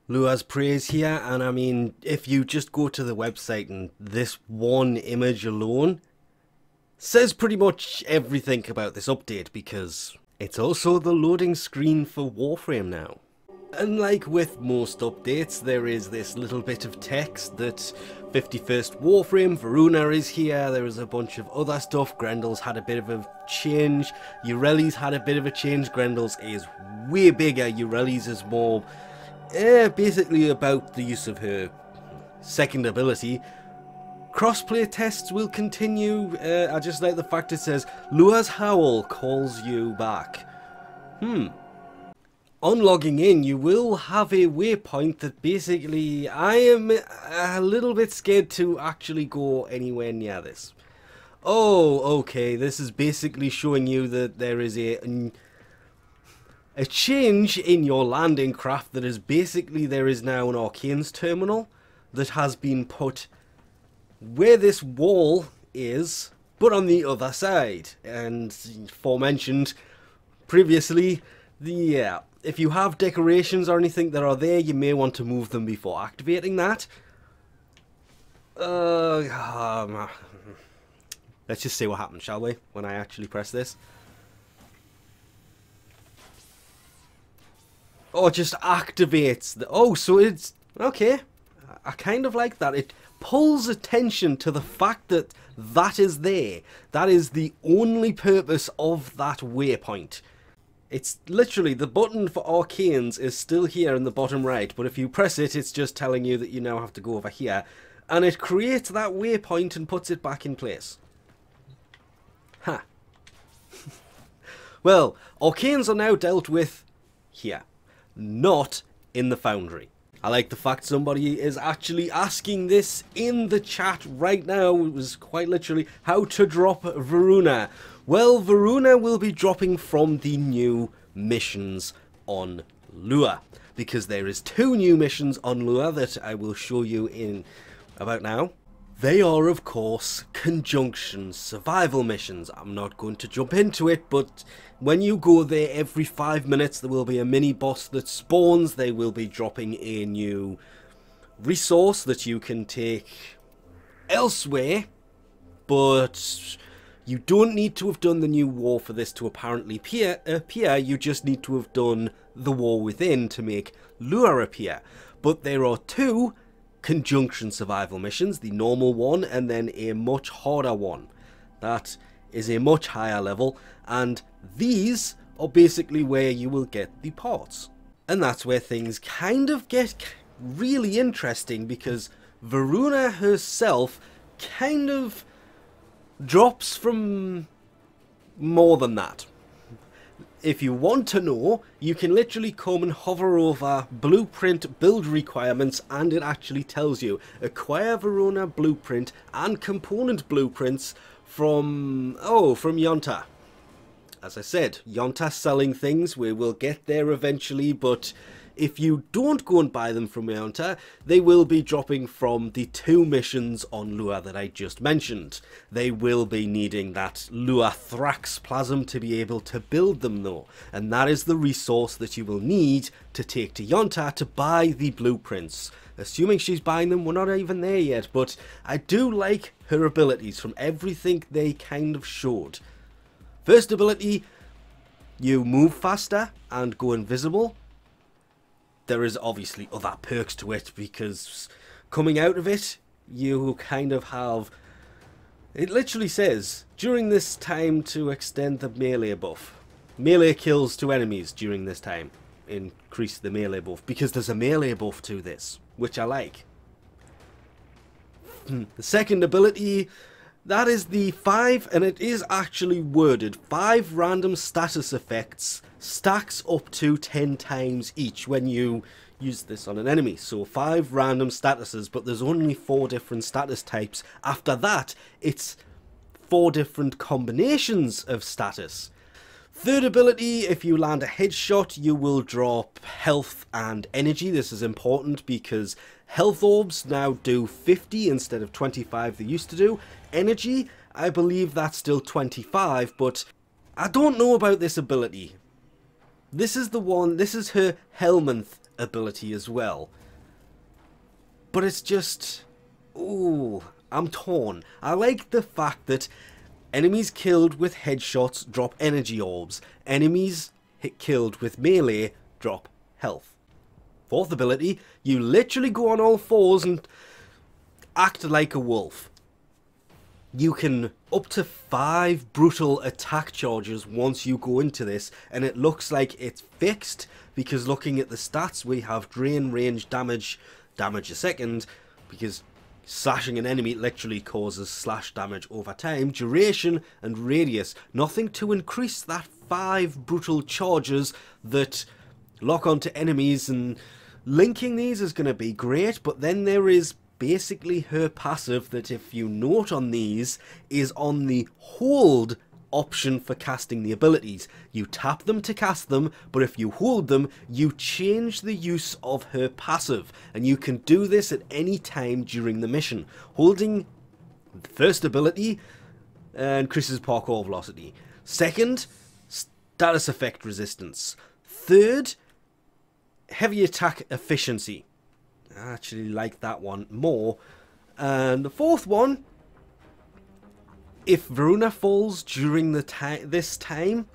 Lua's praise here, and I mean, if you just go to the website and this one image alone says pretty much everything about this update, because it's also the loading screen for Warframe now. And like with most updates, there is this little bit of text that 51st Warframe, Varuna is here, there is a bunch of other stuff, Grendel's had a bit of a change, Ureli's had a bit of a change, Grendel's is way bigger, Ureli's is more basically about the use of her second ability. Crossplay tests will continue. I just like the fact it says, Lua's Howl calls you back. On logging in, you will have a waypoint that basically, I am a little bit scared to actually go anywhere near this. Oh, okay, this is basically showing you that there is a change in your landing craft that is basically, there is now an Arcane's terminal that has been put where this wall is, but on the other side. And forementioned previously, if you have decorations or anything that are there, you may want to move them before activating that. Let's just see what happens, shall we, when I actually press this. Oh, it just activates the... Oh, so it's... Okay. I kind of like that. It pulls attention to the fact that that is there. That is the only purpose of that waypoint. It's literally, the button for Arcanes is still here in the bottom right, but if you press it, it's just telling you that you now have to go over here. And it creates that waypoint and puts it back in place. Ha. Well, Arcanes are now dealt with here, not in the Foundry. I like the fact somebody is actually asking this in the chat right now. It was quite literally, how to drop Varuna. Well, Varuna will be dropping from the new missions on Lua, because there is 2 new missions on Lua that I will show you in about now. They are, of course, conjunction survival missions. I'm not going to jump into it, but when you go there every 5 minutes, there will be a mini-boss that spawns. They will be dropping a new resource that you can take elsewhere, but you don't need to have done the new war for this to apparently appear. You just need to have done the war within to make Lua appear. But there are 2 conjunction survival missions, the normal one and then a much harder one. That is a much higher level, and these are basically where you will get the parts. And that's where things kind of get really interesting, because Varuna herself kind of drops from more than that. If you want to know, you can literally come and hover over blueprint build requirements, and it actually tells you acquire Varuna blueprint and component blueprints from Yonta. As I said, Yonta selling things. We will get there eventually, but if you don't go and buy them from Yonta, they will be dropping from the 2 missions on Lua that I just mentioned. They will be needing that Lua Thrax Plasm to be able to build them though, and that is the resource that you will need to take to Yonta to buy the blueprints. Assuming she's buying them, we're not even there yet, but I do like her abilities from everything they kind of showed. First ability, you move faster and go invisible. There is obviously other perks to it, because coming out of it, you kind of have... It literally says, during this time to extend the melee buff. Melee kills to enemies during this time. Increase the melee buff, because there's a melee buff to this, which I like. The second ability, that is the 5, and it is actually worded, 5 random status effects stacks up to 10 times each when you use this on an enemy. So 5 random statuses, but there's only 4 different status types. After that, it's 4 different combinations of status. Third ability, if you land a headshot, you will drop health and energy. This is important because health orbs now do 50 instead of 25 they used to do. Energy, I believe that's still 25, but I don't know about this ability. This is the one, this is her Helminth ability as well. But it's just... ooh, I'm torn. I like the fact that enemies killed with headshots drop energy orbs. Enemies killed with melee drop health. Fourth ability, you literally go on all fours and act like a wolf. You can up to 5 brutal attack charges once you go into this, and it looks like it's fixed because looking at the stats we have drain, range, damage a second, because slashing an enemy literally causes slash damage over time, duration and radius. Nothing to increase that 5 brutal charges that lock onto enemies, and linking these is going to be great, but then there is basically her passive that, if you note on these, is on the hold option for casting the abilities. You tap them to cast them, but if you hold them, you change the use of her passive, and you can do this at any time during the mission. Holding the first ability increases parkour velocity. Second, status effect resistance. Third, heavy attack efficiency. I actually like that one more. And the fourth one, if Varuna falls during the this time,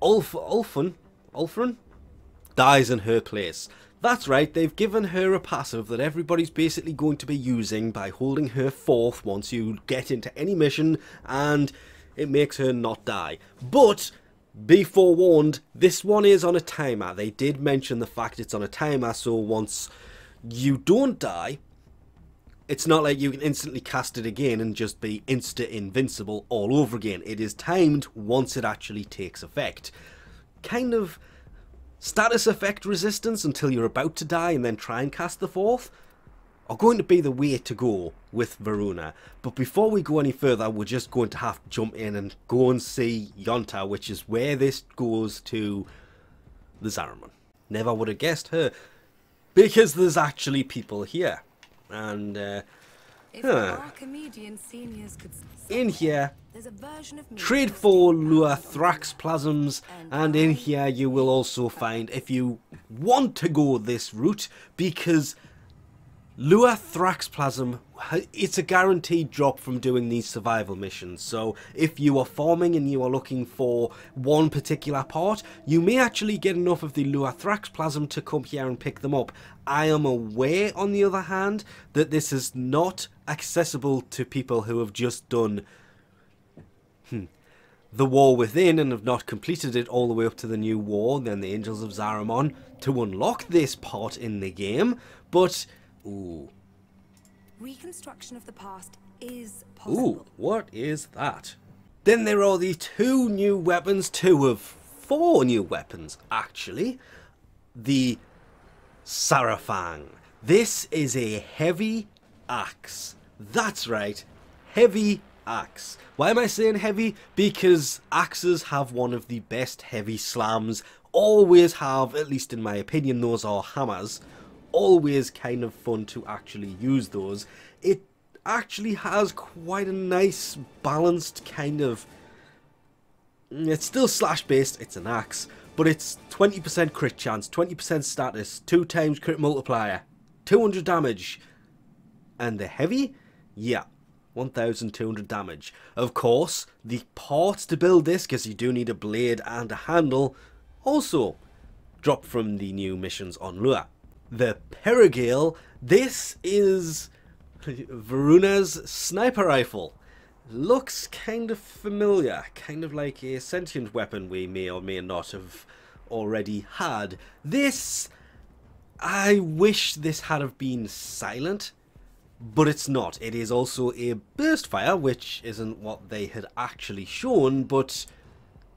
Ulfrun dies in her place. That's right, they've given her a passive that everybody's basically going to be using by holding her fourth once you get into any mission, and it makes her not die. But be forewarned, this one is on a timer. They did mention the fact it's on a timer, so once you don't die, it's not like you can instantly cast it again and just be insta-invincible all over again. It is timed once it actually takes effect. Kind of status effect resistance until you're about to die and then try and cast the fourth are going to be the way to go with Varuna. But before we go any further, we're just going to have to jump in and go and see Yonta, which is where this goes to the Zariman. Never would have guessed her, because there's actually people here. And in here, trade for Lua Thrax plasms, and in here you will also find, if you want to go this route, because Lua Thrax Plasm, it's a guaranteed drop from doing these survival missions. So if you are farming and you are looking for one particular part, you may actually get enough of the Lua Thrax Plasm to come here and pick them up. I am aware, on the other hand, that this is not accessible to people who have just done the War Within and have not completed it all the way up to the new war, then the Angels of Zariman, to unlock this part in the game. But ooh. Reconstruction of the past is possible. Ooh, what is that? Then there are the 2 new weapons, 2 of 4 new weapons, actually. The Sarafang. This is a heavy axe. That's right, heavy axe. Why am I saying heavy? Because axes have one of the best heavy slams. Always have, at least in my opinion, those are hammers. Always kind of fun to actually use those. It actually has quite a nice balanced kind of... it's still slash based, it's an axe, but it's 20% crit chance, 20% status, 2 times crit multiplier, 200 damage. And the heavy? Yeah, 1200 damage. Of course, the parts to build this, because you do need a blade and a handle, also drop from the new missions on Lua. The Perigale, this is Varuna's sniper rifle. Looks kind of familiar, kind of like a sentient weapon we may or may not have already had. This, I wish this had have been silent, but it's not. It is also a burst fire, which isn't what they had actually shown, but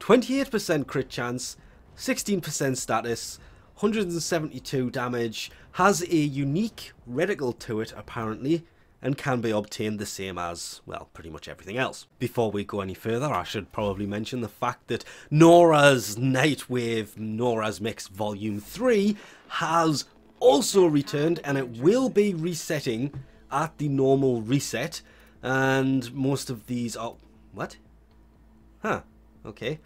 28% crit chance, 16% status, 172 damage, has a unique reticle to it apparently, and can be obtained the same as, well, pretty much everything else. Before we go any further, I should probably mention the fact that Nora's Nightwave Nora's Mix Volume 3 has also returned, and it will be resetting at the normal reset, and most of these are... what? Huh, okay.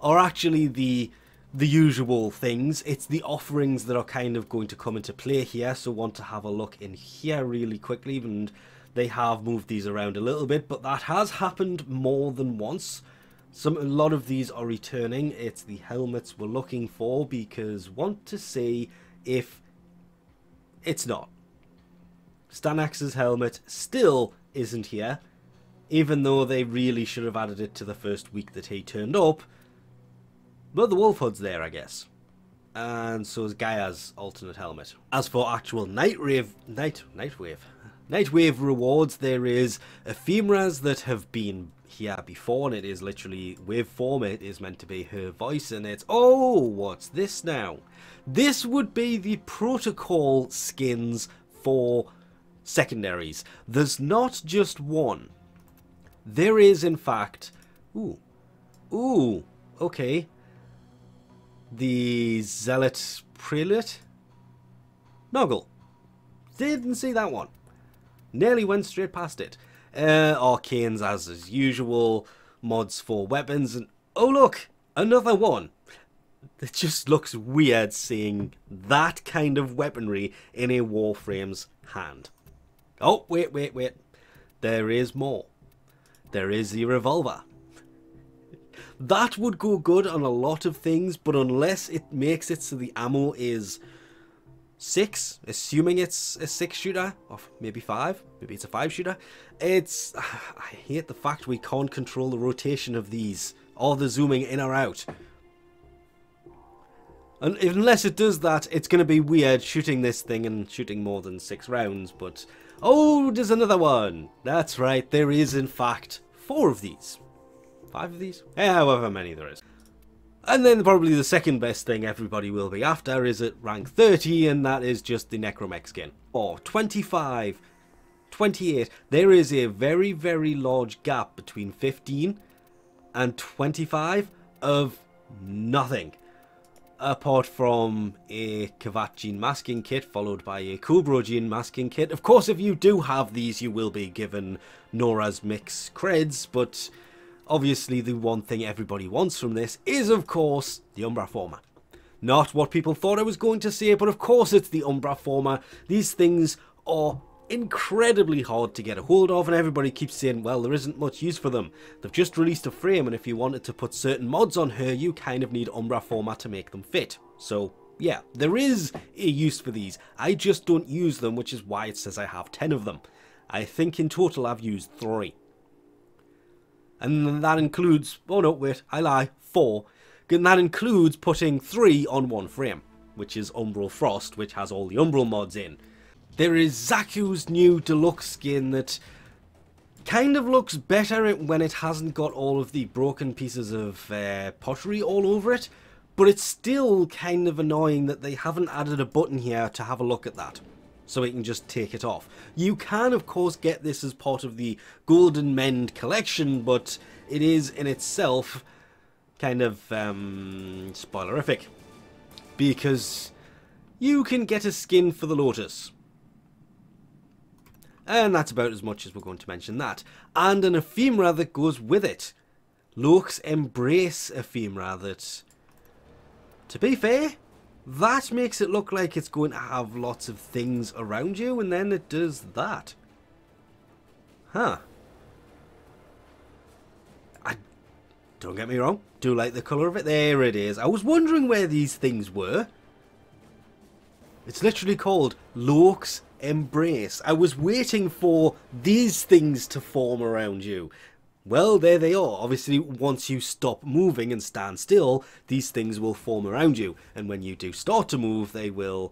Are actually the the usual things. It's the offerings that are kind of going to come into play here, so want to have a look in here really quickly. And they have moved these around a little bit, but that has happened more than once. A lot of these are returning. It's the helmets we're looking for, because want to see if it's not. Stannax's helmet still isn't here, even though they really should have added it to the first week that he turned up. But the Wolf Hood's there, I guess. And so is Gaia's alternate helmet. As for actual Nightwave rewards, there is ephemeras that have been here before, and it is literally waveform. It is meant to be her voice, and it's, oh, what's this now? This would be the protocol skins for secondaries. There's not just one. There is, in fact, ooh, okay. The Zealot Prelate? Noggle. Didn't see that one. Nearly went straight past it. Arcanes as usual. Mods for weapons. And oh look! Another one. It just looks weird seeing that kind of weaponry in a Warframe's hand. Oh, wait. There is more. There is the revolver. That would go good on a lot of things, but unless it makes it so the ammo is 6, assuming it's a 6-shooter, or maybe 5, maybe it's a 5-shooter, it's... I hate the fact we can't control the rotation of these, or the zooming in or out. And unless it does that, it's going to be weird shooting this thing and shooting more than 6 rounds, but... Oh, there's another one! That's right, there is in fact 4 of these. 5 of these? However many there is. And then probably the second best thing everybody will be after is at rank 30, and that is just the Necromech skin. Or 25, 28. There is a very, very large gap between 15 and 25 of nothing. Apart from a Kavat Gene masking kit followed by a Kubro Gene masking kit. Of course, if you do have these, you will be given Nora's Mix creds, but... obviously, the one thing everybody wants from this is, of course, the Umbra Forma. Not what people thought I was going to say, but of course it's the Umbra Forma. These things are incredibly hard to get a hold of, and everybody keeps saying, well, there isn't much use for them. They've just released a frame, and if you wanted to put certain mods on her, you kind of need Umbra Forma to make them fit. So, yeah, there is a use for these. I just don't use them, which is why it says I have 10 of them. I think in total I've used 3. And that includes, oh no, wait, I lie, 4. And that includes putting 3 on one frame, which is Umbral Frost, which has all the Umbral mods in. There is xaku's new deluxe skin that kind of looks better when it hasn't got all of the broken pieces of pottery all over it, but it's still kind of annoying that they haven't added a button here to have a look at that, so we can just take it off. You can, of course, get this as part of the Golden Mend collection, but it is in itself kind of spoilerific, because you can get a skin for the Lotus. And that's about as much as we're going to mention that. And an ephemera that goes with it. Lurk's Embrace ephemera that, to be fair, that makes it look like it's going to have lots of things around you, and then it does that. Huh. Don't get me wrong, do like the colour of it. There it is. I was wondering where these things were. It's literally called Lurk's Embrace. I was waiting for these things to form around you. Well, there they are. Obviously, once you stop moving and stand still, these things will form around you. And when you do start to move, they will,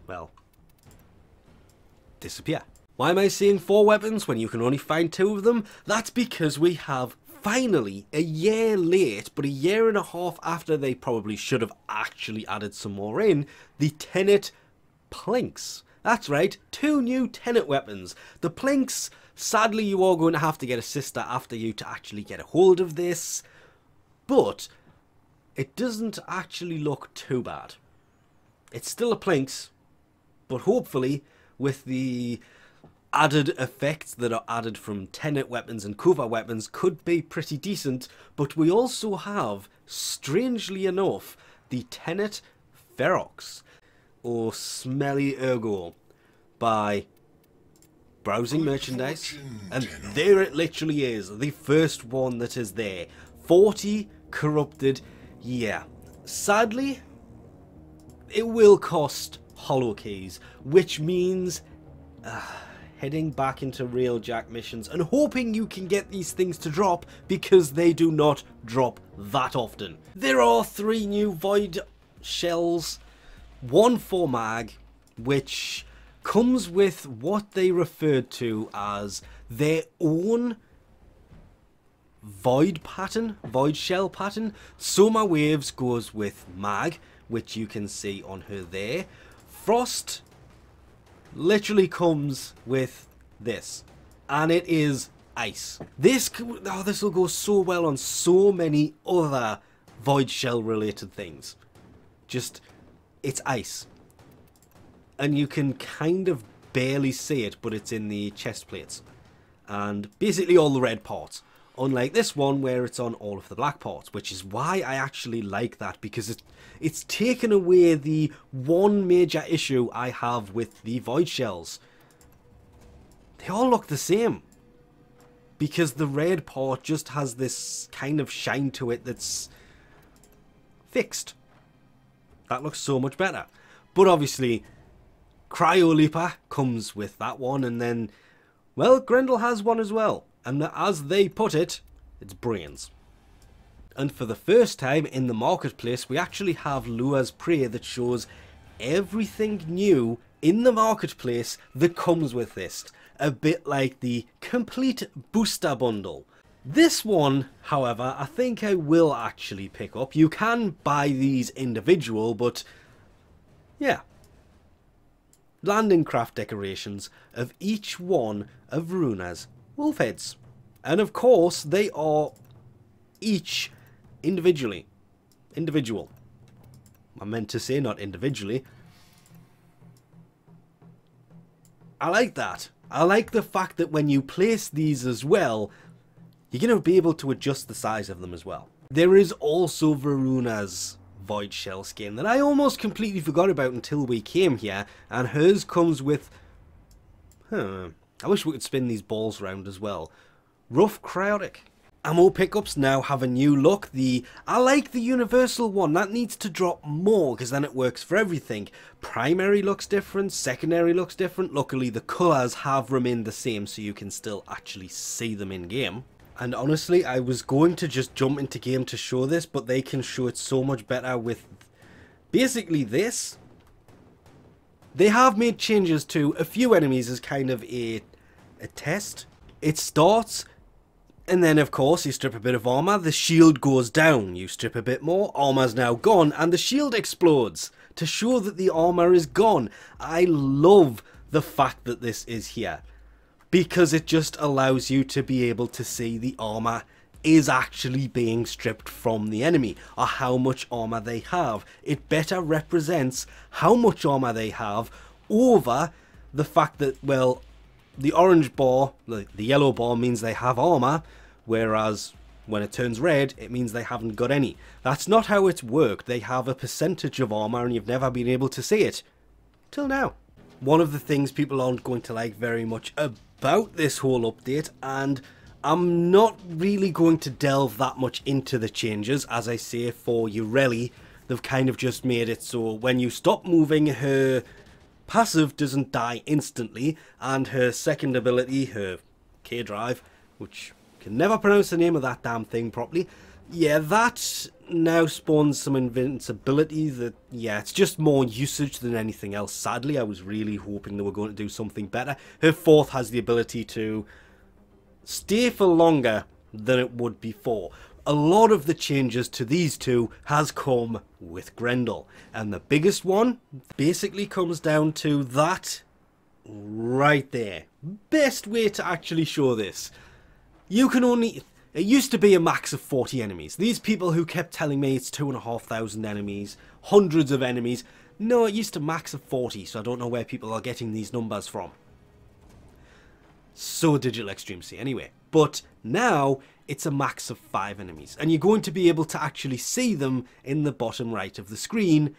well, disappear. Why am I seeing 4 weapons when you can only find 2 of them? That's because we have finally, a year late, but a year and a half after they probably should have actually added some more in, the Tenet Plinks. That's right, 2 new Tenet weapons. The Plinks, sadly you are going to have to get a sister after you to actually get a hold of this, but it doesn't actually look too bad. It's still a Plinks, but hopefully with the added effects that are added from Tenet weapons and Kuva weapons could be pretty decent, but we also have strangely enough, the Tenet Ferox, or Smelly Ergo, by browsing merchandise, and there it literally is, the first one that is there. 40 corrupted, yeah. Sadly, it will cost hollow keys, which means heading back into Railjack missions and hoping you can get these things to drop, because they do not drop that often. There are 3 new void shells, one for mag, which comes with what they referred to as their own void pattern, void shell pattern. Soma Waves goes with mag, which you can see on her there. Frost literally comes with this, and it is ice. This will go so well on so many other void shell related things. Just, it's ice. And you can kind of barely see it, but it's in the chest plates. And basically all the red parts. Unlike this one where it's on all of the black parts, which is why I actually like that, because it's taken away the one major issue I have with the void shells. They all look the same, because the red part just has this kind of shine to it that's fixed. That looks so much better. But obviously, Cryolipa comes with that one, and then, well, Grendel has one as well. And as they put it, it's brains. And for the first time in the marketplace, we actually have Lua's Prey that shows everything new in the marketplace that comes with this. A bit like the complete booster bundle. This one, however, I think I will actually pick up. You can buy these individual, but yeah. Landing craft decorations of each one of Runa's wolf heads. And of course, they are each individual. I meant to say not individually. I like that. I like the fact that when you place these as well, you're going to be able to adjust the size of them as well. There is also Varuna's void shell skin that I almost completely forgot about until we came here, and hers comes with, I wish we could spin these balls around as well. Rough Cryotic. Ammo pickups now have a new look. I like the universal one. That needs to drop more, because then it works for everything. Primary looks different, secondary looks different. Luckily the colours have remained the same, so you can still actually see them in game. And honestly, I was going to just jump into game to show this, but they can show it so much better with basically this. They have made changes to a few enemies as kind of a test. It starts, and then of course you strip a bit of armor, the shield goes down. You strip a bit more, armor's now gone, and the shield explodes to show that the armor is gone. I love the fact that this is here, because it just allows you to be able to see the armor is actually being stripped from the enemy, or how much armor they have. It better represents how much armor they have over the fact that, well, the orange bar, the yellow bar means they have armor, whereas when it turns red, it means they haven't got any. That's not how it's worked. They have a percentage of armor and you've never been able to see it. Till now. One of the things people aren't going to like very much about this whole update, and I'm not really going to delve that much into the changes. As I say, for Ureli, they've kind of just made it so when you stop moving, her passive doesn't die instantly, and her second ability, her K-Drive, which can never pronounce the name of that damn thing properly, yeah, that now spawns some invincibility that, yeah, it's just more usage than anything else. Sadly, I was really hoping they were going to do something better. Her fourth has the ability to stay for longer than it would before. A lot of the changes to these two has come with Grendel, and the biggest one basically comes down to that right there. Best way to actually show this. You can only... It used to be a max of 40 enemies. These people who kept telling me it's 2,500 enemies, hundreds of enemies. No, it used to max of 40, so I don't know where people are getting these numbers from. So Digital Extreme C anyway. But now, it's a max of 5 enemies. And you're going to be able to actually see them in the bottom right of the screen.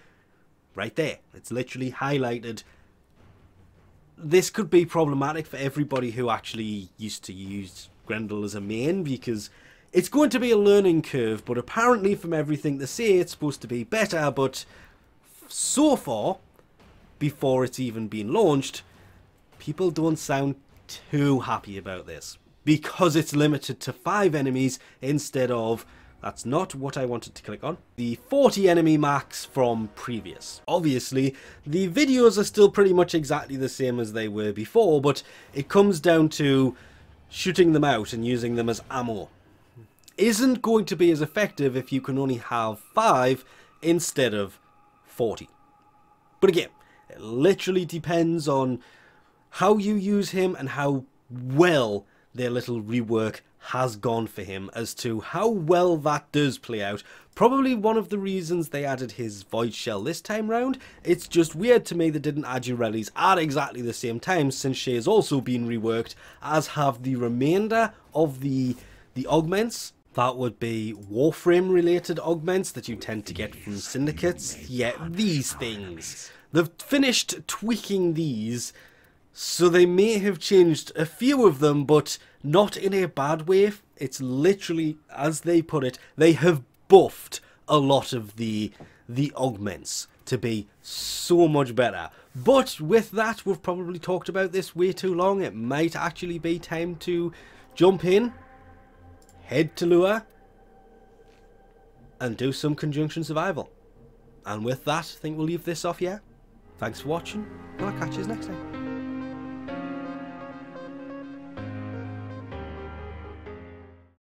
Right there. It's literally highlighted. This could be problematic for everybody who actually used to use Grendel as a main, because it's going to be a learning curve, but apparently from everything they say it's supposed to be better, but so far, before it's even been launched, people don't sound too happy about this, because it's limited to 5 enemies instead of, that's not what I wanted to click on, the 40 enemy max from previous. Obviously, the videos are still pretty much exactly the same as they were before, but it comes down to shooting them out and using them as ammo. Isn't going to be as effective if you can only have 5 instead of 40. But again, it literally depends on how you use him and how well their little rework has gone for him as to how well that does play out. Probably one of the reasons they added his void shell this time round. It's just weird to me they didn't add Urelli's at exactly the same time, since she has also been reworked, as have the remainder of the augments. That would be Warframe related augments that you tend to get from syndicates. Yeah, these things. They've finished tweaking these, so they may have changed a few of them, but not in a bad way. It's literally, as they put it, they have buffed a lot of the augments to be so much better. But with that, we've probably talked about this way too long. It might actually be time to jump in, head to Lua, and do some conjunction survival. And with that, I think we'll leave this off here. Thanks for watching, and I'll catch you next time.